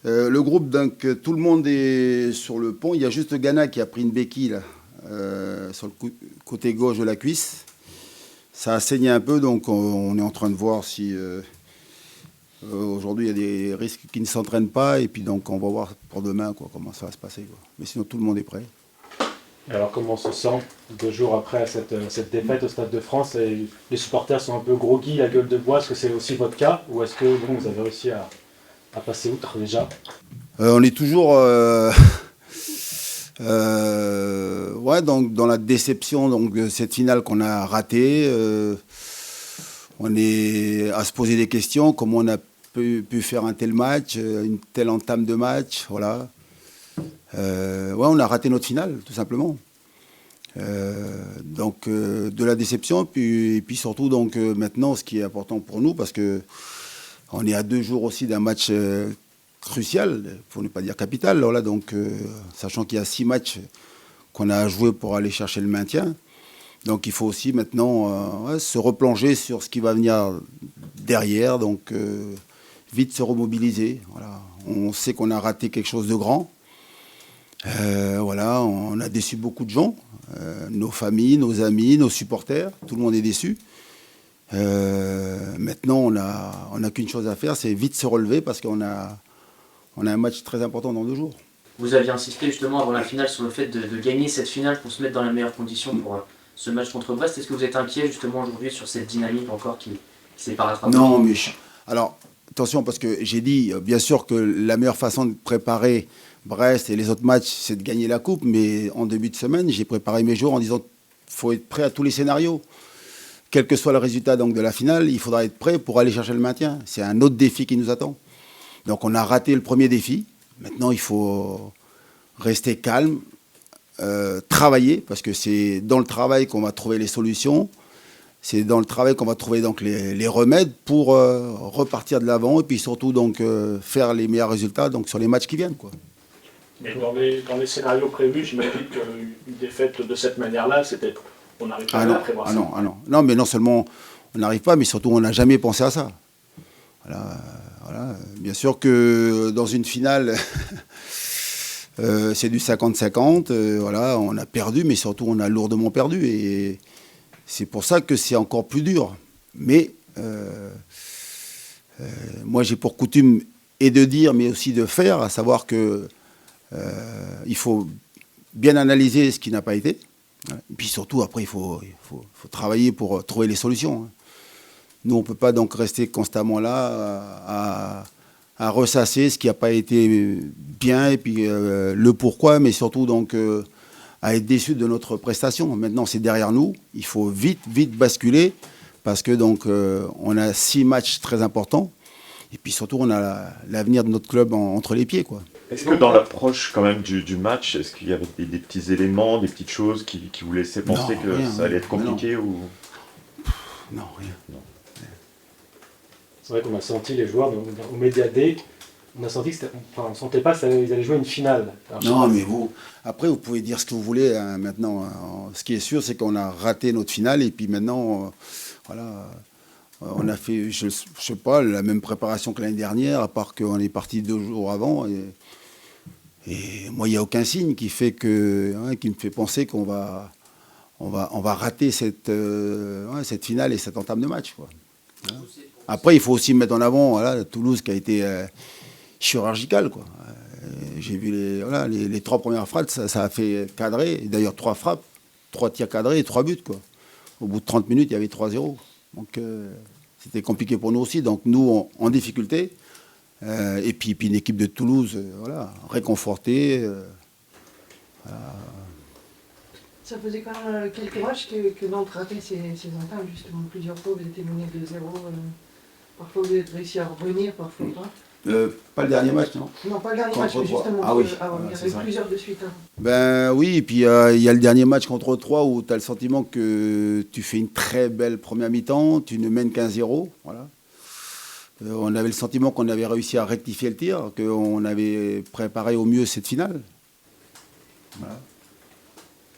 Le groupe, donc, tout le monde est sur le pont. Il y a juste Ghana qui a pris une béquille là, sur le côté gauche de la cuisse. Ça a saigné un peu, donc on est en train de voir si aujourd'hui il y a des risques qui ne s'entraînent pas. Et puis donc on va voir pour demain quoi, comment ça va se passer, quoi. Mais sinon tout le monde est prêt. Alors comment on se sent 2 jours après cette défaite au Stade de France et les supporters sont un peu groggy, la gueule de bois, est-ce que c'est aussi votre cas ou est-ce que bon, vous avez réussi à passer outre déjà? On est toujours ouais, donc, dans la déception donc, de cette finale qu'on a ratée. On est à se poser des questions, comment on a pu faire un tel match, une telle entame de match. Voilà. Ouais, on a raté notre finale, tout simplement. Donc de la déception, et puis surtout donc maintenant, ce qui est important pour nous, parce que on est à 2 jours aussi d'un match crucial, pour ne pas dire capital. Voilà, donc sachant qu'il y a 6 matchs qu'on a à jouer pour aller chercher le maintien. Donc il faut aussi maintenant ouais, se replonger sur ce qui va venir derrière, donc vite se remobiliser. Voilà. On sait qu'on a raté quelque chose de grand. Voilà, on a déçu beaucoup de gens, nos familles, nos amis, nos supporters, tout le monde est déçu. Maintenant, on a qu'une chose à faire, c'est vite se relever parce qu'on a un match très important dans 2 jours. Vous aviez insisté justement avant la finale sur le fait de gagner cette finale pour se mettre dans les meilleures conditions pour ce match contre Brest. Est-ce que vous êtes inquiet justement aujourd'hui sur cette dynamique encore qui s'est pas rattrapée? Non, mais alors attention parce que j'ai dit bien sûr que la meilleure façon de préparer Brest et les autres matchs, c'est de gagner la coupe. Mais en début de semaine, j'ai préparé mes jours en disant qu'il faut être prêt à tous les scénarios. Quel que soit le résultat donc, de la finale, il faudra être prêt pour aller chercher le maintien. C'est un autre défi qui nous attend. Donc on a raté le premier défi. Maintenant, il faut rester calme, travailler, parce que c'est dans le travail qu'on va trouver les solutions. C'est dans le travail qu'on va trouver donc, les remèdes pour repartir de l'avant et puis surtout donc, faire les meilleurs résultats donc, sur les matchs qui viennent, quoi. Mais dans les scénarios prévus, j'imagine qu'une défaite de cette manière-là, c'était, on n'arrive pas à prévoir ça. Non, mais non seulement on n'arrive pas, mais surtout on n'a jamais pensé à ça. Voilà. Bien sûr que dans une finale, c'est du 50-50. Voilà, on a perdu, mais surtout on a lourdement perdu. Et c'est pour ça que c'est encore plus dur. Mais moi j'ai pour coutume et de dire, mais aussi de faire, à savoir que il faut bien analyser ce qui n'a pas été. Et puis surtout, après, il faut travailler pour trouver les solutions. Nous, on ne peut pas donc rester constamment là à ressasser ce qui n'a pas été bien, et puis le pourquoi, mais surtout donc, à être déçu de notre prestation. Maintenant, c'est derrière nous. Il faut vite basculer, parce que donc, on a 6 matchs très importants. Et puis surtout, on a l'avenir de notre club entre les pieds, quoi. Est-ce que dans l'approche quand même du match, est-ce qu'il y avait des petits éléments, des petites choses qui vous laissaient penser que rien, ça allait être compliqué ou... Non, rien. Non. C'est vrai qu'on a senti les joueurs au Media Day, on a senti que on ne sentait pas qu'ils allaient jouer une finale. Alors, non, mais après vous pouvez dire ce que vous voulez hein, maintenant. Ce qui est sûr, c'est qu'on a raté notre finale et puis maintenant, voilà... On a fait, je sais pas, la même préparation que l'année dernière, à part qu'on est parti 2 jours avant. Et moi, il n'y a aucun signe qui me fait penser qu'on va rater cette finale et cette entame de match, quoi. Après, il faut aussi mettre en avant voilà, Toulouse qui a été chirurgical, quoi. J'ai vu les 3 premières frappes, ça a fait cadrer. D'ailleurs, 3 frappes, 3 tirs cadrés et 3 buts, quoi. Au bout de 30 minutes, il y avait 3-0. Donc c'était compliqué pour nous aussi. Donc nous, en difficulté. Et puis une équipe de Toulouse, voilà, réconfortée. Voilà. Ça faisait quand même quelques matchs que Nantes ratait ses entames, justement. Plusieurs fois, vous étiez mené 2-0. Parfois, vous avez réussi à revenir, parfois pas. Pas le dernier match, non? Non, pas le dernier match, mais justement. Ah oui. Il y avait plusieurs de suite. Hein. Ben oui, et puis il y a le dernier match contre 3 où tu as le sentiment que tu fais une très belle première mi-temps, tu ne mènes qu'un 0. Voilà. On avait le sentiment qu'on avait réussi à rectifier le tir, qu'on avait préparé au mieux cette finale. Voilà.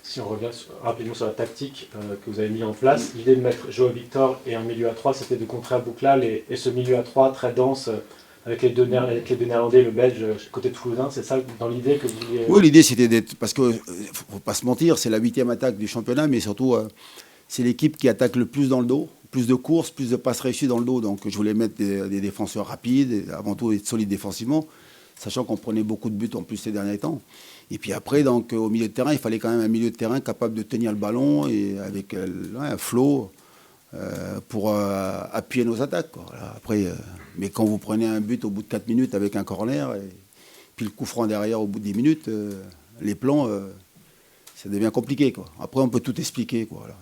Si on revient rapidement sur la tactique que vous avez mis en place, l'idée de mettre Joao Victor et un milieu à 3, c'était de contrer à Bouclal et ce milieu à 3 très dense avec les deux Néerlandais, le Belge, côté toulousain, c'est ça dans l'idée que vous vouliez... Oui, l'idée c'était d'être... Parce qu'il ne faut pas se mentir, c'est la 8e attaque du championnat, mais surtout, c'est l'équipe qui attaque le plus dans le dos, plus de courses, plus de passes réussies dans le dos. Donc je voulais mettre des défenseurs rapides, et avant tout être solides défensivement, sachant qu'on prenait beaucoup de buts en plus ces derniers temps. Et puis après, donc, au milieu de terrain, il fallait quand même un milieu de terrain capable de tenir le ballon et avec un flow pour appuyer nos attaques, quoi. Voilà. Après, mais quand vous prenez un but au bout de 4 minutes avec un corner, et puis le coup franc derrière au bout de 10 minutes, les plans, ça devient compliqué, quoi. Après, on peut tout expliquer, quoi. Voilà.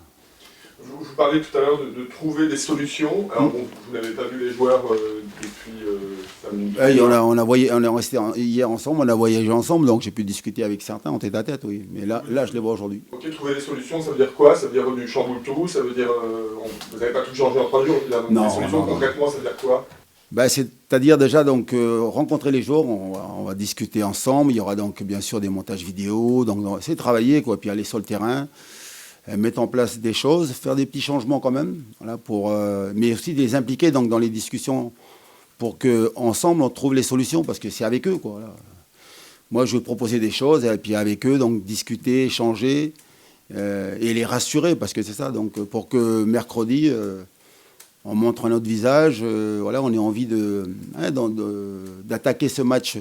Je vous parlais tout à l'heure de trouver des solutions. Alors bon, vous n'avez pas vu les joueurs depuis samedi. On est resté hier ensemble, on a voyagé ensemble, donc j'ai pu discuter avec certains en tête à tête, oui. Mais là je les vois aujourd'hui. Ok, trouver des solutions, ça veut dire quoi? Ça veut dire du chamboule tout? Ça veut dire vous n'avez pas tout changé en 3 jours, évidemment. Non, des solutions concrètement, ça veut dire quoi? C'est-à-dire déjà donc rencontrer les joueurs, on va discuter ensemble. Il y aura donc bien sûr des montages vidéo, donc on va essayer de travailler, quoi, puis aller sur le terrain. Mettre en place des choses, faire des petits changements quand même, voilà, mais aussi les impliquer donc, dans les discussions pour qu'ensemble on trouve les solutions, parce que c'est avec eux, quoi, voilà. Moi je vais proposer des choses et puis avec eux donc discuter, échanger et les rassurer, parce que c'est ça, donc pour que mercredi on montre un autre visage, voilà, on ait envie d'attaquer ce match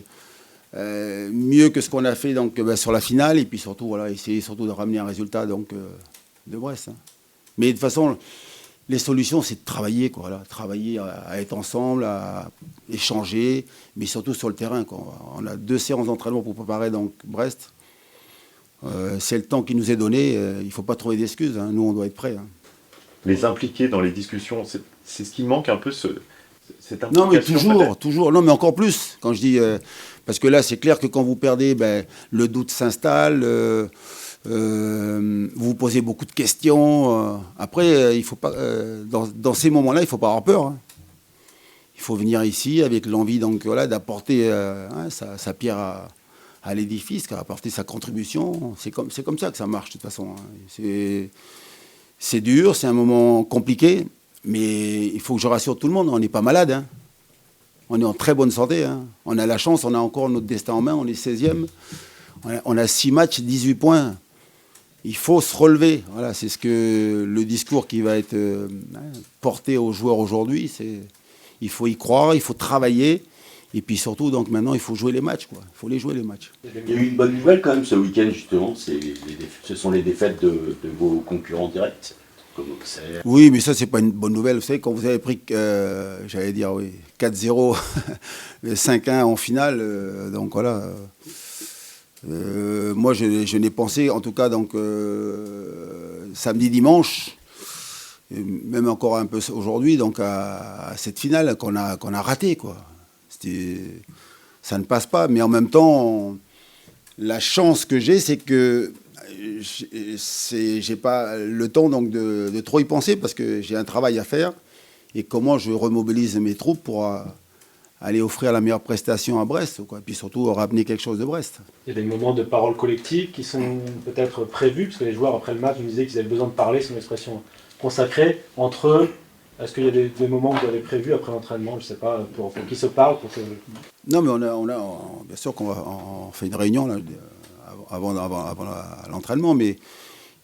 mieux que ce qu'on a fait donc, sur la finale, et puis surtout voilà, essayer surtout de ramener un résultat donc, de Brest. Hein. Mais de toute façon, les solutions, c'est de travailler, quoi, voilà, travailler à être ensemble, à échanger, mais surtout sur le terrain, quoi. On a 2 séances d'entraînement pour préparer donc, Brest. C'est le temps qui nous est donné, il ne faut pas trouver d'excuses, hein. Nous on doit être prêts. Hein. Les impliquer dans les discussions, c'est ce qui manque un peu, cette implication. Non mais toujours, non mais encore plus, quand je dis... parce que là, c'est clair que quand vous perdez, le doute s'installe, vous vous posez beaucoup de questions. Après, il faut pas, dans ces moments-là, il ne faut pas avoir peur. Hein. Il faut venir ici avec l'envie donc, voilà, d'apporter sa pierre à l'édifice, apporter sa contribution. C'est comme ça que ça marche de toute façon. Hein. C'est dur, c'est un moment compliqué, mais il faut que je rassure tout le monde, on n'est pas malade. Hein. On est en très bonne santé. Hein. On a la chance, on a encore notre destin en main, on est 16e. On a 6 matchs, 18 points. Il faut se relever. Voilà, c'est ce que le discours qui va être porté aux joueurs aujourd'hui. Il faut y croire, il faut travailler. Et puis surtout, donc maintenant, il faut jouer les matchs, quoi. Il faut les jouer, les matchs. Il y a eu une bonne nouvelle quand même ce week-end, justement. Ce sont les défaites de vos concurrents directs. Oui, mais ça, c'est pas une bonne nouvelle. Vous savez, quand vous avez pris, j'allais dire, oui, 4-0, 5-1 en finale, donc voilà. Moi, je n'ai pensé, en tout cas, donc, samedi, dimanche, et même encore un peu aujourd'hui, donc à cette finale qu'on a ratée, quoi. Ça ne passe pas, mais en même temps, la chance que j'ai, c'est que j'ai pas le temps donc de trop y penser, parce que j'ai un travail à faire, et comment je remobilise mes troupes pour aller offrir la meilleure prestation à Brest, quoi, et puis surtout ramener quelque chose de Brest. Il y a des moments de parole collective qui sont peut-être prévus, parce que les joueurs après le match nous disaient qu'ils avaient besoin de parler, c'est une expression consacrée, entre eux. Est-ce qu'il y a des moments que vous avez prévus après l'entraînement, je ne sais pas, pour qu'ils se parlent Non, mais bien sûr on fait une réunion là, avant l'entraînement, mais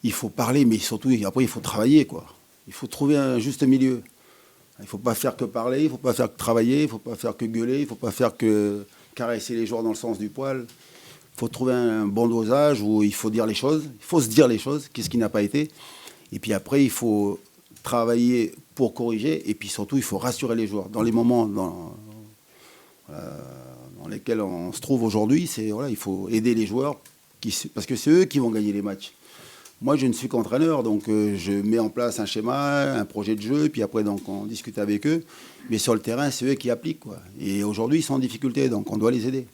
il faut parler, mais surtout après il faut travailler, quoi. Il faut trouver un juste milieu. Il ne faut pas faire que parler, il ne faut pas faire que travailler, il ne faut pas faire que gueuler, il ne faut pas faire que caresser les joueurs dans le sens du poil. Il faut trouver un bon dosage où il faut dire les choses, il faut se dire les choses, qu'est-ce qui n'a pas été. Et puis après, il faut travailler pour corriger, et puis surtout, il faut rassurer les joueurs. Dans les moments dans lesquels on se trouve aujourd'hui, il faut aider les joueurs, parce que c'est eux qui vont gagner les matchs. Moi, je ne suis qu'entraîneur, donc je mets en place un schéma, un projet de jeu, puis après, donc, on discute avec eux. Mais sur le terrain, c'est eux qui appliquent, quoi. Et aujourd'hui, ils sont en difficulté, donc on doit les aider.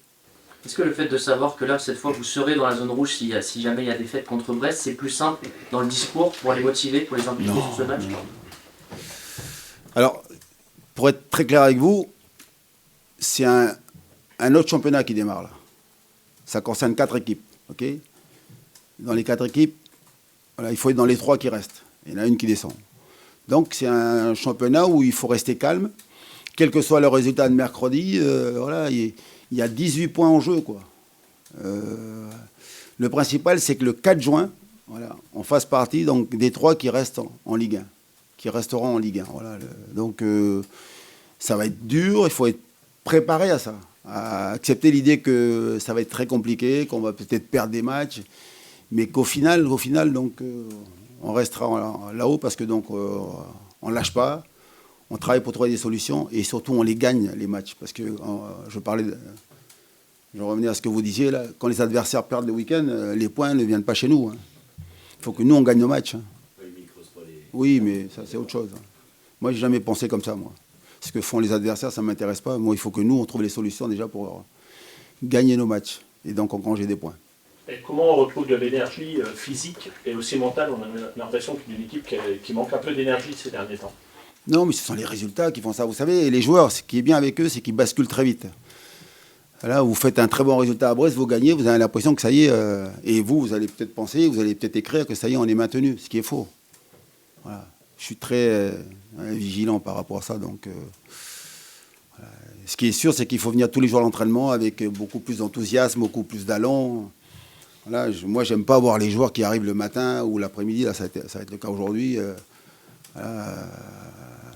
Est-ce que le fait de savoir que là, cette fois, vous serez dans la zone rouge si jamais il y a des défaite contre Brest, c'est plus simple dans le discours pour les motiver, pour les impliquer sur ce match? Alors, pour être très clair avec vous, c'est un autre championnat qui démarre là. Ça concerne 4 équipes, ok? Dans les 4 équipes, voilà, il faut être dans les 3 qui restent. Il y en a une qui descend. Donc c'est un championnat où il faut rester calme, quel que soit le résultat de mercredi, voilà, il y a 18 points en jeu, quoi. Le principal, c'est que le 4 juin, voilà, on fasse partie donc, des 3 qui restent en Ligue 1, qui resteront en Ligue 1. Voilà, donc, ça va être dur, il faut être préparé à ça, à accepter l'idée que ça va être très compliqué, qu'on va peut-être perdre des matchs, mais qu'au final donc, on restera là-haut parce que donc, on ne lâche pas, on travaille pour trouver des solutions et surtout on les gagne, les matchs. Parce que je revenais à ce que vous disiez, là, quand les adversaires perdent le week-end, les points ne viennent pas chez nous. Il faut que nous, on gagne nos matchs. Oui, mais ça, c'est autre chose. Moi, j'ai jamais pensé comme ça, moi. Ce que font les adversaires, ça ne m'intéresse pas. Moi, il faut que nous, on trouve les solutions déjà pour gagner nos matchs et donc engranger des points. Et comment on retrouve de l'énergie physique et aussi mentale? On a l'impression qu'il y a une équipe qui manque un peu d'énergie ces derniers temps. Non, mais ce sont les résultats qui font ça. Vous savez, et les joueurs, ce qui est bien avec eux, c'est qu'ils basculent très vite. Là, vous faites un très bon résultat à Brest, vous gagnez, vous avez l'impression que ça y est, et vous allez peut-être penser, vous allez peut-être écrire que ça y est, on est maintenu, ce qui est faux. Voilà. Je suis très vigilant par rapport à ça. Donc, voilà. Ce qui est sûr, c'est qu'il faut venir tous les jours à l'entraînement avec beaucoup plus d'enthousiasme, beaucoup plus d'allant. Voilà, moi, j'aime pas voir les joueurs qui arrivent le matin ou l'après-midi, là, ça va être le cas aujourd'hui,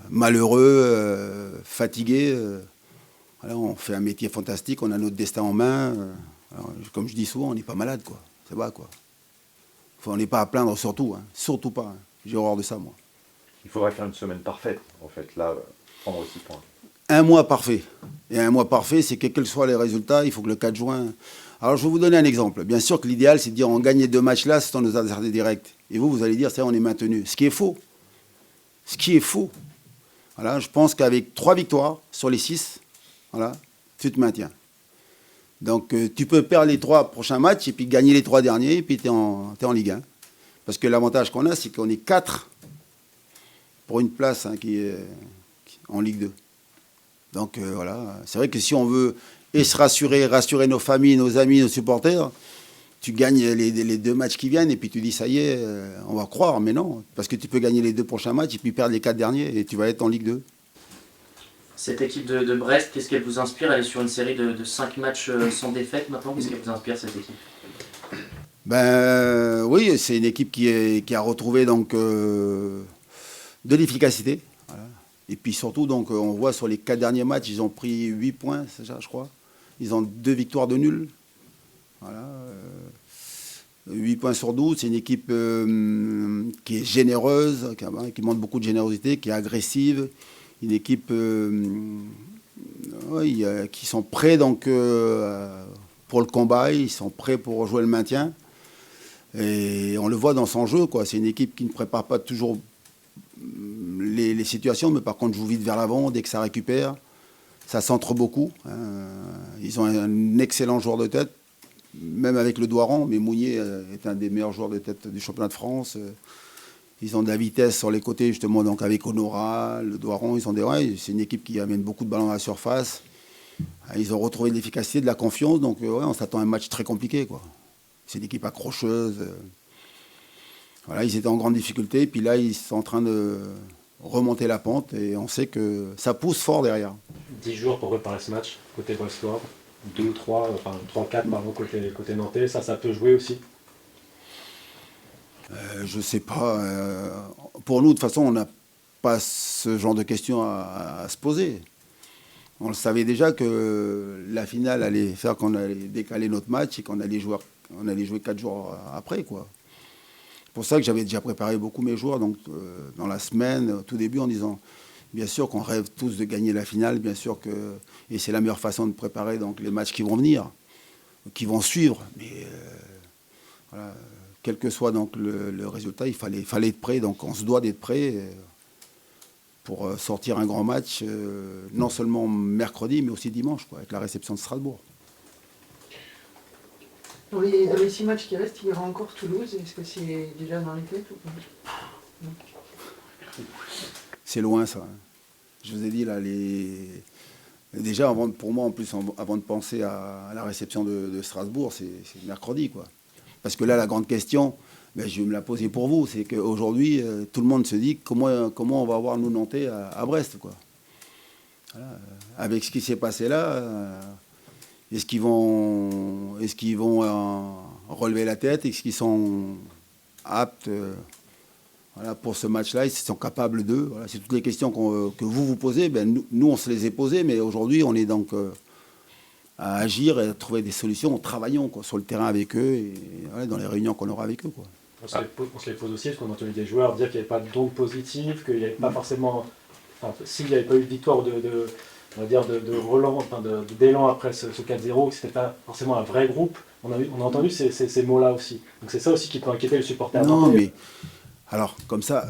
malheureux, fatigués. Voilà, on fait un métier fantastique, on a notre destin en main. Alors, comme je dis souvent, on n'est pas malade, quoi. Ça va, quoi. On n'est pas à plaindre, surtout. Surtout pas. J'ai horreur de ça, moi. Il faudrait faire une semaine parfaite, en fait, là, prendre 6 points. Un mois parfait. Et un mois parfait, c'est que quels soient les résultats, il faut que le 4 juin... Alors, je vais vous donner un exemple. Bien sûr que l'idéal, c'est de dire on gagne les 2 matchs là, ce sont nos adversaires directs. Et vous allez dire, ça, on est maintenu. Ce qui est faux. Ce qui est faux. Voilà, je pense qu'avec 3 victoires sur les 6, voilà, tu te maintiens. Donc, tu peux perdre les 3 prochains matchs et puis gagner les 3 derniers et puis tu es en Ligue 1. Parce que l'avantage qu'on a, c'est qu'on est 4 pour une place qui est en Ligue 2. Donc, voilà, c'est vrai que si on veut se rassurer nos familles, nos amis, nos supporters, tu gagnes les 2 matchs qui viennent et puis tu dis, ça y est, on va croire. Mais non, parce que tu peux gagner les 2 prochains matchs et puis perdre les 4 derniers et tu vas être en Ligue 2. Cette équipe de Brest, qu'est-ce qu'elle vous inspire? Elle est sur une série de 5 matchs sans défaite maintenant. Qu'est-ce qu'elle vous inspire, cette équipe? Oui, c'est une équipe qui a retrouvé donc, de l'efficacité. Voilà. Et puis surtout, donc, on voit sur les 4 derniers matchs, ils ont pris 8 points, c'est ça, je crois. Ils ont 2 victoires de nul. Voilà. 8 points sur 12. C'est une équipe qui est généreuse, qui montre beaucoup de générosité, qui est agressive. Une équipe qui sont prêts donc, pour le combat, ils sont prêts pour jouer le maintien. Et on le voit dans son jeu, quoi. C'est une équipe qui ne prépare pas toujours les situations, mais par contre joue vite vers l'avant dès que ça récupère. Ça centre beaucoup. Ils ont un excellent joueur de tête, même avec le Doiran, mais Mounier est un des meilleurs joueurs de tête du championnat de France. Ils ont de la vitesse sur les côtés, justement, donc avec Honora, le Doiran. C'est une équipe qui amène beaucoup de ballons à la surface. Ils ont retrouvé de l'efficacité, de la confiance. Donc, on s'attend à un match très compliqué, quoi. C'est une équipe accrocheuse. Voilà, ils étaient en grande difficulté. Et puis là, ils sont en train de remonter la pente. Et on sait que ça pousse fort derrière. 10 jours pour préparer ce match, côté brestois. 2 ou 3, enfin 3-4 pardon, côté nantais. Ça peut jouer aussi. Je sais pas. Pour nous, de toute façon, on n'a pas ce genre de questions à se poser. On le savait déjà que la finale allait faire qu'on allait décaler notre match et qu'on allait jouer 4 jours après, quoi. C'est pour ça que j'avais déjà préparé beaucoup mes joueurs donc, dans la semaine, au tout début, en disant, bien sûr qu'on rêve tous de gagner la finale, bien sûr que... Et c'est la meilleure façon de préparer donc, les matchs qui vont venir, qui vont suivre. Mais voilà... Quel que soit donc le résultat, il fallait être prêt. Donc on se doit d'être prêt pour sortir un grand match, non seulement mercredi, mais aussi dimanche, quoi, avec la réception de Strasbourg. Dans les 6 matchs qui restent, il y aura encore Toulouse. Est-ce que c'est déjà dans les têtes ou pas? C'est loin, ça. Je vous ai dit, là, déjà, pour moi, en plus, avant de penser à la réception de Strasbourg, c'est mercredi, quoi. Parce que là, la grande question, je vais me la poser pour vous, c'est qu'aujourd'hui, tout le monde se dit comment on va avoir nous Nantais à Brest, quoi. Voilà. Avec ce qui s'est passé là, est-ce qu'ils vont relever la tête? Est-ce qu'ils sont aptes voilà, pour ce match-là? Est-ce qu'ils sont capables d'eux? Voilà, c'est toutes les questions que vous posez. Ben, nous, on se les est posées, mais aujourd'hui, on est donc à agir et à trouver des solutions en travaillant quoi, sur le terrain avec eux et voilà, dans les réunions qu'on aura avec eux. Quoi. On se les pose aussi parce qu'on a entendu des joueurs dire qu'il n'y avait pas d'onde positive, qu'il n'y avait pas forcément... Enfin, s'il n'y avait pas eu de victoire on va dire de relan, enfin d'élan après ce 4-0, que c'était pas forcément un vrai groupe. On a entendu ces mots-là aussi. Donc c'est ça aussi qui peut inquiéter le supporter. Non, mais alors comme ça,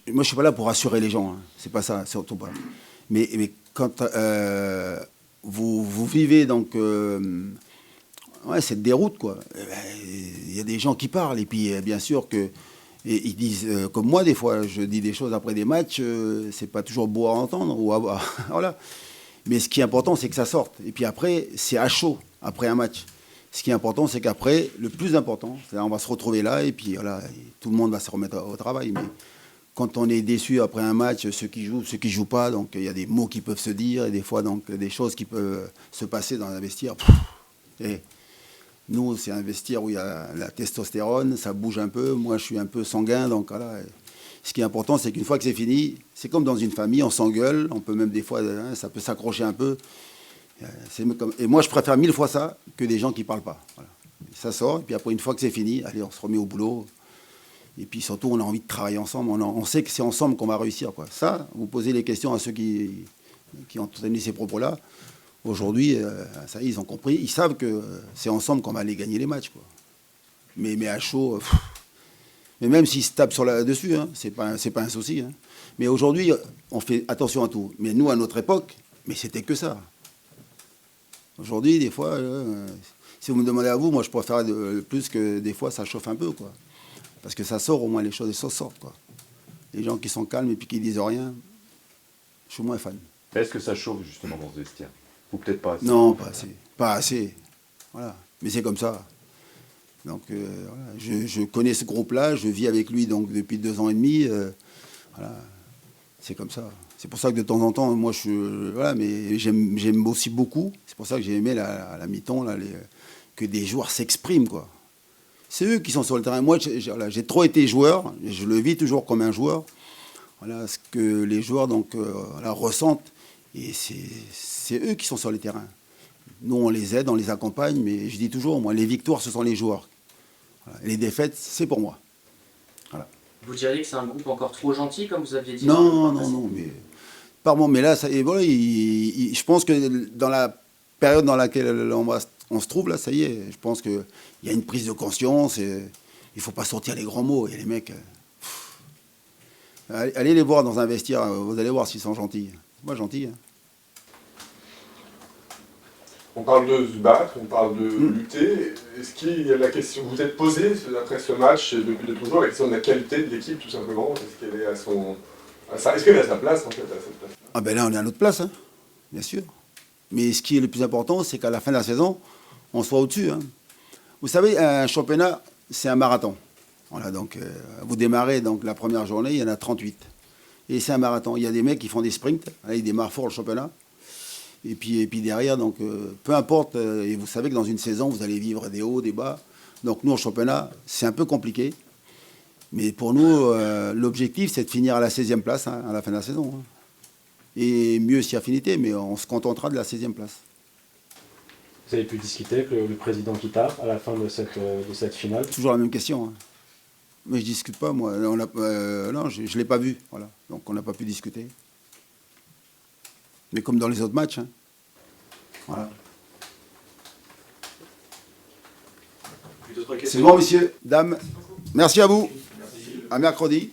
moi je suis pas là pour rassurer les gens. Hein. C'est pas ça, c'est surtout pas. Mais quand vous vivez donc ouais, cette déroute quoi. Il y a des gens qui parlent et puis bien sûr que ils disent comme moi des fois, je dis des choses après des matchs, c'est pas toujours beau à entendre ou à voilà. Mais ce qui est important, c'est que ça sorte. Et puis après, c'est à chaud, après un match. Ce qui est important, c'est qu'après, le plus important, c'est on va se retrouver là, et puis voilà, tout le monde va se remettre au travail. Mais quand on est déçu après un match, ceux qui jouent pas, donc il y a des mots qui peuvent se dire, et des fois, donc, des choses qui peuvent se passer dans un vestiaire. Et nous, c'est un vestiaire où il y a la testostérone, ça bouge un peu. Moi, je suis un peu sanguin, donc voilà. Ce qui est important, c'est qu'une fois que c'est fini, c'est comme dans une famille, on s'engueule, on peut même des fois, hein, ça peut s'accrocher un peu. Et moi, je préfère 1000 fois ça que des gens qui ne parlent pas. Voilà. Ça sort, et puis après, une fois que c'est fini, allez, on se remet au boulot. Et puis surtout, on a envie de travailler ensemble. On sait que c'est ensemble qu'on va réussir. Quoi. Ça, vous posez les questions à ceux qui ont tenu ces propos-là. Aujourd'hui, ça y est, ils ont compris. Ils savent que c'est ensemble qu'on va aller gagner les matchs. Quoi. Mais à chaud... Mais même s'ils se tapent dessus, hein, c'est pas un souci. Hein. Mais aujourd'hui, on fait attention à tout. Mais nous, à notre époque, mais c'était que ça. Aujourd'hui, des fois, si vous me demandez à vous, moi, je préfère plus que des fois, ça chauffe un peu, quoi. Parce que ça sort, au moins, les choses sortent, quoi. Les gens qui sont calmes et puis qui disent rien, je suis moins fan. Est-ce que ça chauffe, justement, dans ce vestiaire? Ou peut-être pas assez? Non, pas assez. Pas assez. Voilà. Mais c'est comme ça. Donc, voilà. Je connais ce groupe-là, je vis avec lui donc, depuis 2 ans et demi. Voilà. C'est comme ça. C'est pour ça que de temps en temps, moi, voilà, mais j'aime aussi beaucoup. C'est pour ça que j'ai aimé à la mi-temps que des joueurs s'expriment, quoi. C'est eux qui sont sur le terrain. Moi, j'ai trop été joueur. Je le vis toujours comme un joueur. Voilà ce que les joueurs donc, voilà, ressentent. Et c'est eux qui sont sur le terrain. Nous, on les aide, on les accompagne. Mais je dis toujours, moi, les victoires, ce sont les joueurs. Voilà. Et les défaites, c'est pour moi. Voilà. Vous diriez que c'est un groupe encore trop gentil, comme vous aviez dit? Non, mais... Pardon, mais là, et voilà, je pense que dans la période dans laquelle on se trouve, là, ça y est, je pense qu'il y a une prise de conscience, et il ne faut pas sortir les grands mots. Et les mecs, allez les voir dans un vestiaire, vous allez voir s'ils sont gentils. Moi, gentil. Hein. On parle de se battre, on parle de lutter. Est-ce qu'il y a la question, vous êtes posé après ce match, depuis de toujours, la question de la qualité de l'équipe, tout simplement? Est-ce qu'elle est est-ce qu'elle a sa place, en fait, à cette place? Ah ben là, on est à notre place, hein, bien sûr. Mais ce qui est le plus important, c'est qu'à la fin de la saison, on soit au-dessus. Hein. Vous savez, un championnat, c'est un marathon. Voilà, donc, vous démarrez donc, la première journée, il y en a 38. Et c'est un marathon. Il y a des mecs qui font des sprints, là, ils démarrent fort le championnat. Et puis derrière, donc, peu importe, et vous savez que dans une saison, vous allez vivre des hauts, des bas. Donc nous, au championnat, c'est un peu compliqué. Mais pour nous, l'objectif, c'est de finir à la 16e place hein, à la fin de la saison. Hein. Et mieux si affinité, mais on se contentera de la 16e place. Vous avez pu discuter avec le président Kita à la fin de cette finale? Toujours la même question. Hein. Mais je ne discute pas, moi. Non, je ne l'ai pas vu. Voilà. Donc on n'a pas pu discuter. Mais comme dans les autres matchs. Hein. Voilà. C'est bon, messieurs, dames. Merci à vous. À mercredi.